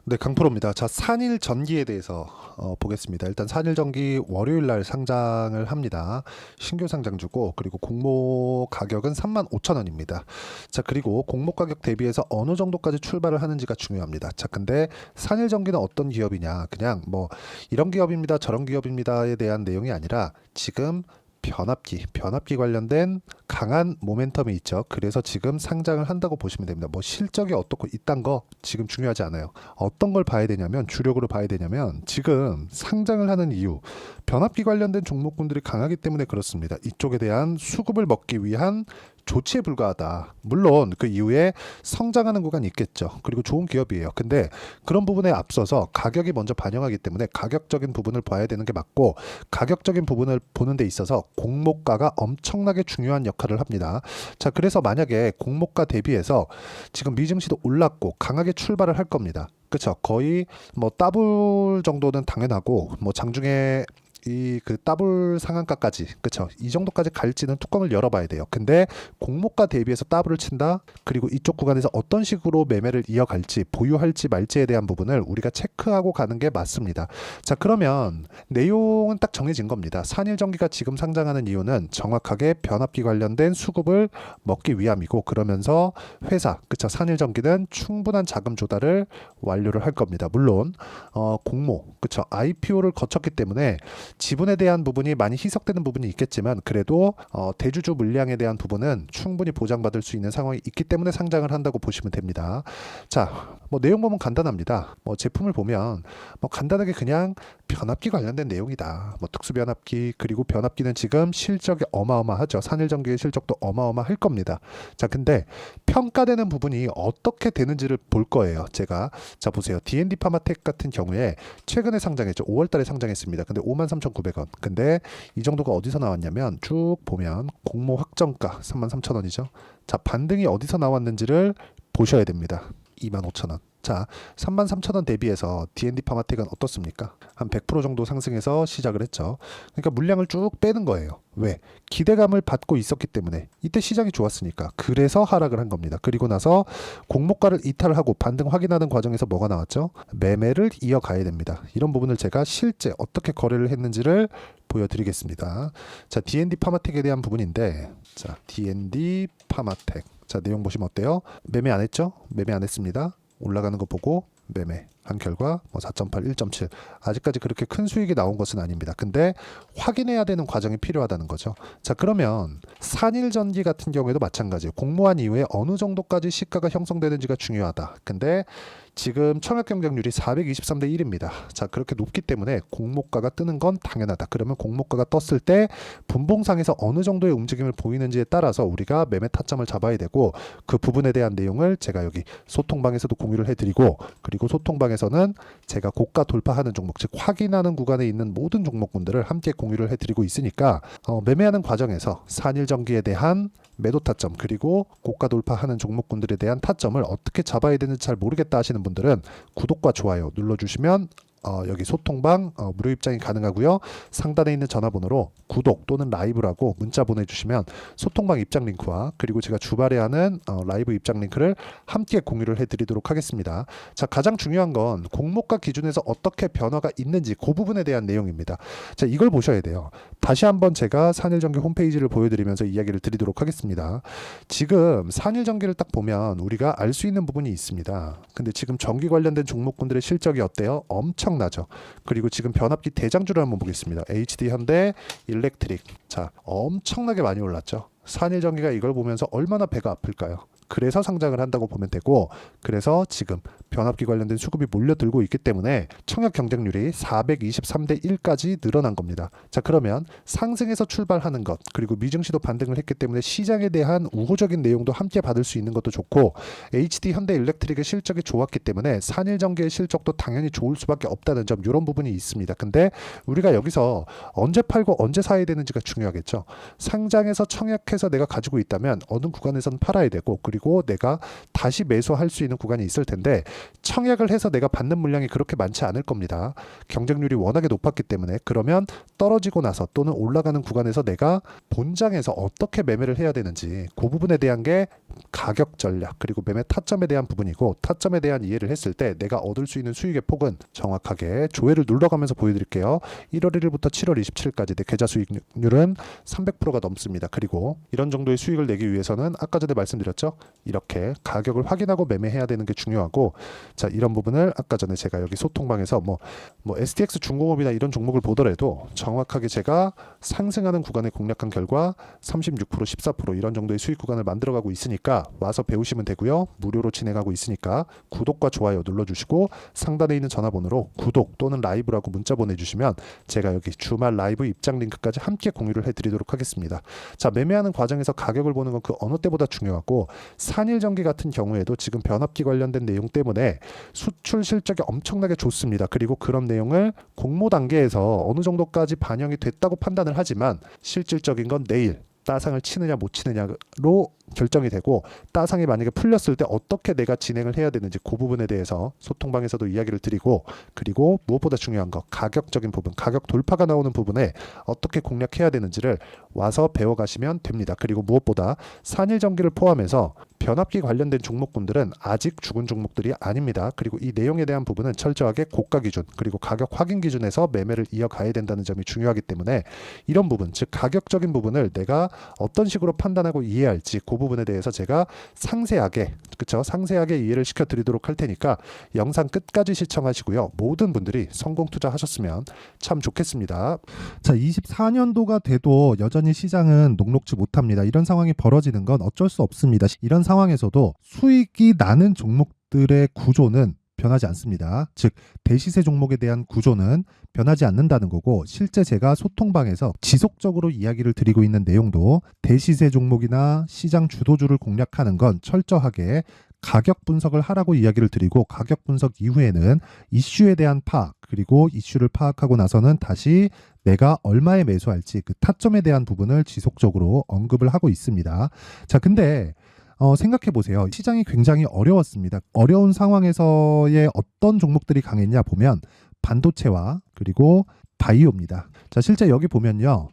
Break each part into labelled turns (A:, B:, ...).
A: 네, 강프로입니다. 자, 산일전기에 대해서 보겠습니다. 일단 산일전기 월요일 날 상장을 합니다. 신규 상장주고, 그리고 공모 가격은 35,000원입니다. 자, 그리고 공모 가격 대비해서 어느 정도까지 출발을 하는지가 중요합니다. 자, 근데 산일전기는 어떤 기업이냐? 그냥 뭐 이런 기업입니다, 저런 기업입니다에 대한 내용이 아니라 지금 변압기 관련된 강한 모멘텀이 있죠. 그래서 지금 상장을 한다고 보시면 됩니다. 뭐 실적이 어떻고 이딴 거 지금 중요하지 않아요. 어떤 걸 봐야 되냐면, 주력으로 봐야 되냐면, 지금 상장을 하는 이유, 변압기 관련된 종목군들이 강하기 때문에 그렇습니다. 이쪽에 대한 수급을 먹기 위한 조치에 불과하다. 물론 그 이후에 성장하는 구간이 있겠죠. 그리고 좋은 기업이에요. 근데 그런 부분에 앞서서 가격이 먼저 반영하기 때문에 가격적인 부분을 봐야 되는 게 맞고, 가격적인 부분을 보는 데 있어서 공모가가 엄청나게 중요한 역할을 합니다. 자, 그래서 만약에 공모가 대비해서 지금 미증시도 올랐고 강하게 출발을 할 겁니다. 그렇죠. 거의 뭐 더블 정도는 당연하고, 뭐 장중에 이 그 더블 상한가까지, 그쵸, 이 정도까지 갈지는 뚜껑을 열어봐야 돼요. 근데 공모가 대비해서 더블을 친다, 그리고 이쪽 구간에서 어떤 식으로 매매를 이어갈지, 보유할지 말지에 대한 부분을 우리가 체크하고 가는 게 맞습니다. 자, 그러면 내용은 딱 정해진 겁니다. 산일전기가 지금 상장하는 이유는 정확하게 변압기 관련된 수급을 먹기 위함이고, 그러면서 회사, 그쵸, 산일전기는 충분한 자금 조달을 완료를 할 겁니다. 물론 공모, 그쵸, IPO를 거쳤기 때문에 지분에 대한 부분이 많이 희석되는 부분이 있겠지만, 그래도 대주주 물량에 대한 부분은 충분히 보장받을 수 있는 상황이 있기 때문에 상장을 한다고 보시면 됩니다. 자, 뭐 내용 보면 간단합니다. 뭐 제품을 보면 뭐 간단하게 그냥 변압기 관련된 내용이다. 뭐 특수 변압기, 그리고 변압기는 지금 실적이 어마어마하죠. 산일전기의 실적도 어마어마할 겁니다. 자, 근데 평가되는 부분이 어떻게 되는지를 볼 거예요. 제가, 자, 보세요. D&D 파마텍 같은 경우에 최근에 상장했죠. 5월 달에 상장했습니다. 근데 53,900원. 근데 이 정도가 어디서 나왔냐면, 쭉 보면 공모 확정가 33,000원이죠. 자, 반등이 어디서 나왔는지를 보셔야 됩니다. 25,000원. 자, 33,000원 대비해서 D&D 파마텍은 어떻습니까? 한 100% 정도 상승해서 시작을 했죠. 그러니까 물량을 쭉 빼는 거예요. 왜? 기대감을 받고 있었기 때문에. 이때 시장이 좋았으니까. 그래서 하락을 한 겁니다. 그리고 나서 공모가를 이탈하고 반등 확인하는 과정에서 뭐가 나왔죠? 매매를 이어가야 됩니다. 이런 부분을 제가 실제 어떻게 거래를 했는지를 보여드리겠습니다. 자, D&D 파마텍에 대한 부분인데, 자, D&D 파마텍. 자, 내용 보시면 어때요? 매매 안 했죠? 매매 안 했습니다. 올라가는 거 보고 매매 한 결과 뭐 4.8, 1.7, 아직까지 그렇게 큰 수익이 나온 것은 아닙니다. 근데 확인해야 되는 과정이 필요하다는 거죠. 자, 그러면 산일전기 같은 경우에도 마찬가지예요. 공모한 이후에 어느 정도까지 시가가 형성되는지가 중요하다. 근데 지금 청약 경쟁률이 423대 1입니다. 자, 그렇게 높기 때문에 공모가가 뜨는 건 당연하다. 그러면 공모가가 떴을 때 분봉상에서 어느 정도의 움직임을 보이는지에 따라서 우리가 매매 타점을 잡아야 되고, 그 부분에 대한 내용을 제가 여기 소통방에서도 공유를 해드리고, 그리고 소통방에서는 제가 고가 돌파하는 종목, 즉 확인하는 구간에 있는 모든 종목군들을 함께 공유를 해드리고 있으니까, 매매하는 과정에서 산일전기에 대한 매도 타점, 그리고 고가 돌파하는 종목군들에 대한 타점을 어떻게 잡아야 되는지 잘 모르겠다 하시는 분들은 구독과 좋아요 눌러주시면 여기 소통방 무료 입장이 가능하고요. 상단에 있는 전화번호로 구독 또는 라이브라고 문자 보내주시면 소통방 입장 링크와, 그리고 제가 주말에 하는 라이브 입장 링크를 함께 공유를 해드리도록 하겠습니다. 자, 가장 중요한 건 공모가 기준에서 어떻게 변화가 있는지 그 부분에 대한 내용입니다. 자, 이걸 보셔야 돼요. 다시 한번 제가 산일전기 홈페이지를 보여드리면서 이야기를 드리도록 하겠습니다. 지금 산일전기를 딱 보면 우리가 알 수 있는 부분이 있습니다. 근데 지금 전기 관련된 종목군들의 실적이 어때요? 엄청나죠. 그리고 지금 변압기 대장주를 한번 보겠습니다. HD 현대 일렉트릭. 자, 엄청나게 많이 올랐죠. 산일전기가 이걸 보면서 얼마나 배가 아플까요? 그래서 상장을 한다고 보면 되고, 그래서 지금 변압기 관련된 수급이 몰려들고 있기 때문에 청약 경쟁률이 423대 1까지 늘어난 겁니다. 자, 그러면 상승에서 출발하는 것, 그리고 미증시도 반등을 했기 때문에 시장에 대한 우호적인 내용도 함께 받을 수 있는 것도 좋고, HD 현대 일렉트릭의 실적이 좋았기 때문에 산일전기의 실적도 당연히 좋을 수밖에 없다는 점, 이런 부분이 있습니다. 근데 우리가 여기서 언제 팔고 언제 사야 되는지가 중요하겠죠. 상장에서 청약해서 내가 가지고 있다면 어느 구간에서는 팔아야 되고, 그리고 그리고 내가 다시 매수할 수 있는 구간이 있을 텐데 청약을 해서 내가 받는 물량이 그렇게 많지 않을 겁니다. 경쟁률이 워낙에 높았기 때문에. 그러면 떨어지고 나서 또는 올라가는 구간에서 내가 본장에서 어떻게 매매를 해야 되는지 그 부분에 대한 게 가격 전략 그리고 매매 타점에 대한 부분이고, 타점에 대한 이해를 했을 때 내가 얻을 수 있는 수익의 폭은 정확하게 조회를 눌러가면서 보여드릴게요. 1월 1일부터 7월 27일까지 내 계좌 수익률은 300%가 넘습니다. 그리고 이런 정도의 수익을 내기 위해서는 아까 전에 말씀드렸죠, 이렇게 가격을 확인하고 매매해야 되는 게 중요하고, 자, 이런 부분을 아까 전에 제가 여기 소통방에서 뭐 STX 중공업이나 이런 종목을 보더라도 정확하게 제가 상승하는 구간을 공략한 결과 36%, 14% 이런 정도의 수익 구간을 만들어가고 있으니까 와서 배우시면 되고요. 무료로 진행하고 있으니까 구독과 좋아요 눌러주시고 상단에 있는 전화번호로 구독 또는 라이브라고 문자 보내주시면 제가 여기 주말 라이브 입장 링크까지 함께 공유를 해드리도록 하겠습니다. 자, 매매하는 과정에서 가격을 보는 건 그 어느 때보다 중요하고, 산일전기 같은 경우에도 지금 변압기 관련된 내용 때문에 수출 실적이 엄청나게 좋습니다. 그리고 그런 내용을 공모 단계에서 어느 정도까지 반영이 됐다고 판단을 하지만 실질적인 건 내일 따상을 치느냐 못 치느냐로 결정이 되고, 따상이 만약에 풀렸을 때 어떻게 내가 진행을 해야 되는지 그 부분에 대해서 소통방에서도 이야기를 드리고, 그리고 무엇보다 중요한 거 가격적인 부분, 가격 돌파가 나오는 부분에 어떻게 공략해야 되는지를 와서 배워가시면 됩니다. 그리고 무엇보다 산일전기를 포함해서 변압기 관련된 종목군들은 아직 죽은 종목들이 아닙니다. 그리고 이 내용에 대한 부분은 철저하게 고가 기준 그리고 가격 확인 기준에서 매매를 이어가야 된다는 점이 중요하기 때문에, 이런 부분, 즉 가격적인 부분을 내가 어떤 식으로 판단하고 이해할지 그 부분에 대해서 제가 상세하게 이해를 시켜드리도록 할 테니까 영상 끝까지 시청하시고요. 모든 분들이 성공 투자하셨으면 참 좋겠습니다.
B: 자, 24년도가 돼도 여전히 시장은 녹록지 못합니다. 이런 상황이 벌어지는 건 어쩔 수 없습니다. 이런 상황에서도 수익이 나는 종목들의 구조는 변하지 않습니다. 즉 대시세 종목에 대한 구조는 변하지 않는다는 거고, 실제 제가 소통방에서 지속적으로 이야기를 드리고 있는 내용도 대시세 종목이나 시장 주도주를 공략하는 건 철저하게 가격 분석을 하라고 이야기를 드리고, 가격 분석 이후에는 이슈에 대한 파악, 그리고 이슈를 파악하고 나서는 다시 내가 얼마에 매수할지 그 타점에 대한 부분을 지속적으로 언급을 하고 있습니다. 자, 근데 생각해 보세요. 시장이 굉장히 어려웠습니다. 어려운 상황에서의 어떤 종목들이 강했냐 보면 반도체와 그리고 바이오입니다. 자, 실제 여기 보면요.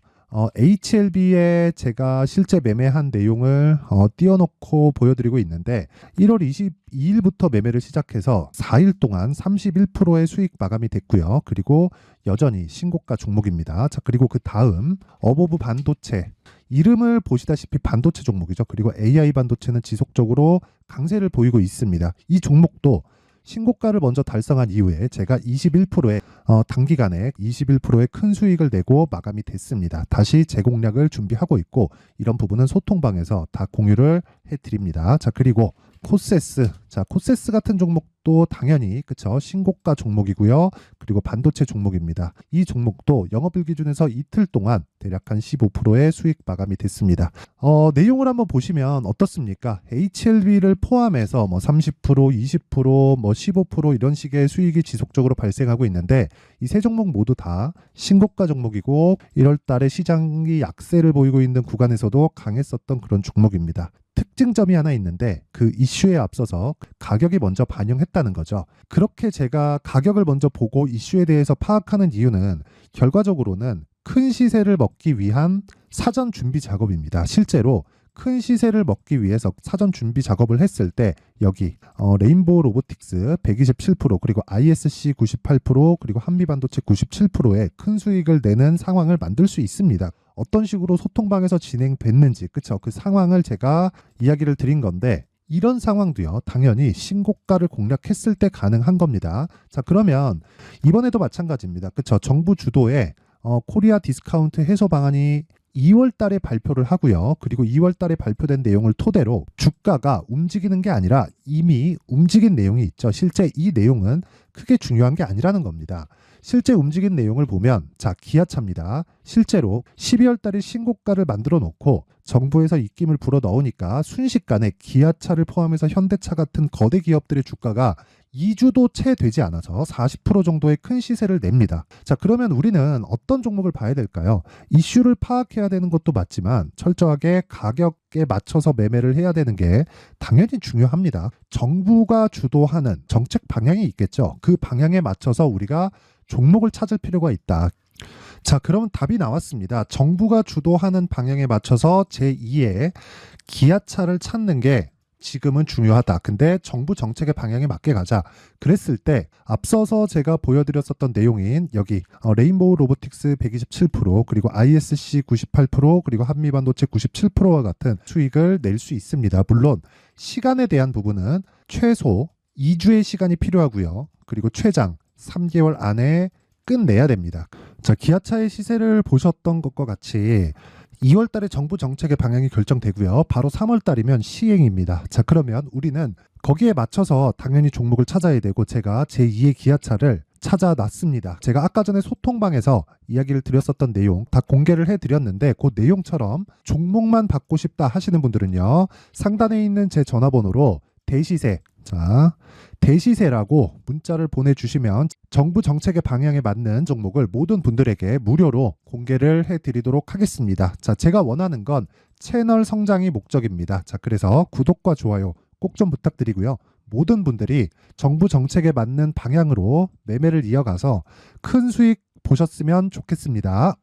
B: HLB에 제가 실제 매매한 내용을 띄워놓고 보여드리고 있는데, 1월 22일부터 매매를 시작해서 4일 동안 31%의 수익 마감이 됐고요. 그리고 여전히 신고가 종목입니다. 자, 그리고 그 다음 어보브 반도체, 이름을 보시다시피 반도체 종목이죠. 그리고 AI 반도체는 지속적으로 강세를 보이고 있습니다. 이 종목도 신고가를 먼저 달성한 이후에 제가 21%의 단기간에 21%의 큰 수익을 내고 마감이 됐습니다. 다시 재공략을 준비하고 있고, 이런 부분은 소통방에서 다 공유를 해드립니다. 자, 그리고 코세스, 자, 코세스 같은 종목도 당연히 그쵸, 신고가 종목이고요. 그리고 반도체 종목입니다. 이 종목도 영업일 기준에서 이틀 동안 대략 한 15%의 수익 마감이 됐습니다. 내용을 한번 보시면 어떻습니까? HLB를 포함해서 30%, 20%, 15% 이런 식의 수익이 지속적으로 발생하고 있는데, 이 세 종목 모두 다 신고가 종목이고 1월 달에 시장이 약세를 보이고 있는 구간에서도 강했었던 그런 종목입니다. 특징점이 하나 있는데, 그 이슈에 앞서서 가격이 먼저 반영했다는 거죠. 그렇게 제가 가격을 먼저 보고 이슈에 대해서 파악하는 이유는 결과적으로는 큰 시세를 먹기 위한 사전 준비 작업입니다. 실제로 큰 시세를 먹기 위해서 사전 준비 작업을 했을 때 여기 레인보우 로보틱스 127%, 그리고 ISC 98%, 그리고 한미반도체 97%의 큰 수익을 내는 상황을 만들 수 있습니다. 어떤 식으로 소통방에서 진행됐는지, 그쵸? 그 상황을 제가 이야기를 드린 건데, 이런 상황도요, 당연히 신고가를 공략했을 때 가능한 겁니다. 자, 그러면 이번에도 마찬가지입니다. 그쵸? 정부 주도의 코리아 디스카운트 해소 방안이 2월 달에 발표를 하고요. 그리고 2월 달에 발표된 내용을 토대로 주가가 움직이는 게 아니라 이미 움직인 내용이 있죠. 실제 이 내용은 크게 중요한 게 아니라는 겁니다. 실제 움직인 내용을 보면, 자, 기아차입니다. 실제로 12월 달에 신고가를 만들어 놓고 정부에서 입김을 불어 넣으니까 순식간에 기아차를 포함해서 현대차 같은 거대 기업들의 주가가 2주도 채 되지 않아서 40% 정도의 큰 시세를 냅니다. 자, 그러면 우리는 어떤 종목을 봐야 될까요? 이슈를 파악해야 되는 것도 맞지만 철저하게 가격에 맞춰서 매매를 해야 되는 게 당연히 중요합니다. 정부가 주도하는 정책 방향이 있겠죠. 그 방향에 맞춰서 우리가 종목을 찾을 필요가 있다. 자, 그러면 답이 나왔습니다. 정부가 주도하는 방향에 맞춰서 제2의 기아차를 찾는 게 지금은 중요하다. 근데 정부 정책의 방향에 맞게 가자. 그랬을 때 앞서서 제가 보여드렸었던 내용인 여기 레인보우 로보틱스 127% 그리고 ISC 98% 그리고 한미반도체 97%와 같은 수익을 낼 수 있습니다. 물론 시간에 대한 부분은 최소 2주의 시간이 필요하고요. 그리고 최장 3개월 안에 끝내야 됩니다. 자, 기아차의 시세를 보셨던 것과 같이 2월 달에 정부 정책의 방향이 결정되고요. 바로 3월 달이면 시행입니다. 자, 그러면 우리는 거기에 맞춰서 당연히 종목을 찾아야 되고 제가 제2의 기아차를 찾아놨습니다. 제가 아까 전에 소통방에서 이야기를 드렸었던 내용 다 공개를 해드렸는데 그 내용처럼 종목만 받고 싶다 하시는 분들은요. 상단에 있는 제 전화번호로 대시세, 자, 대시세라고 문자를 보내주시면 정부 정책의 방향에 맞는 종목을 모든 분들에게 무료로 공개를 해드리도록 하겠습니다. 자, 제가 원하는 건 채널 성장이 목적입니다. 자, 그래서 구독과 좋아요 꼭 좀 부탁드리고요. 모든 분들이 정부 정책에 맞는 방향으로 매매를 이어가서 큰 수익 보셨으면 좋겠습니다.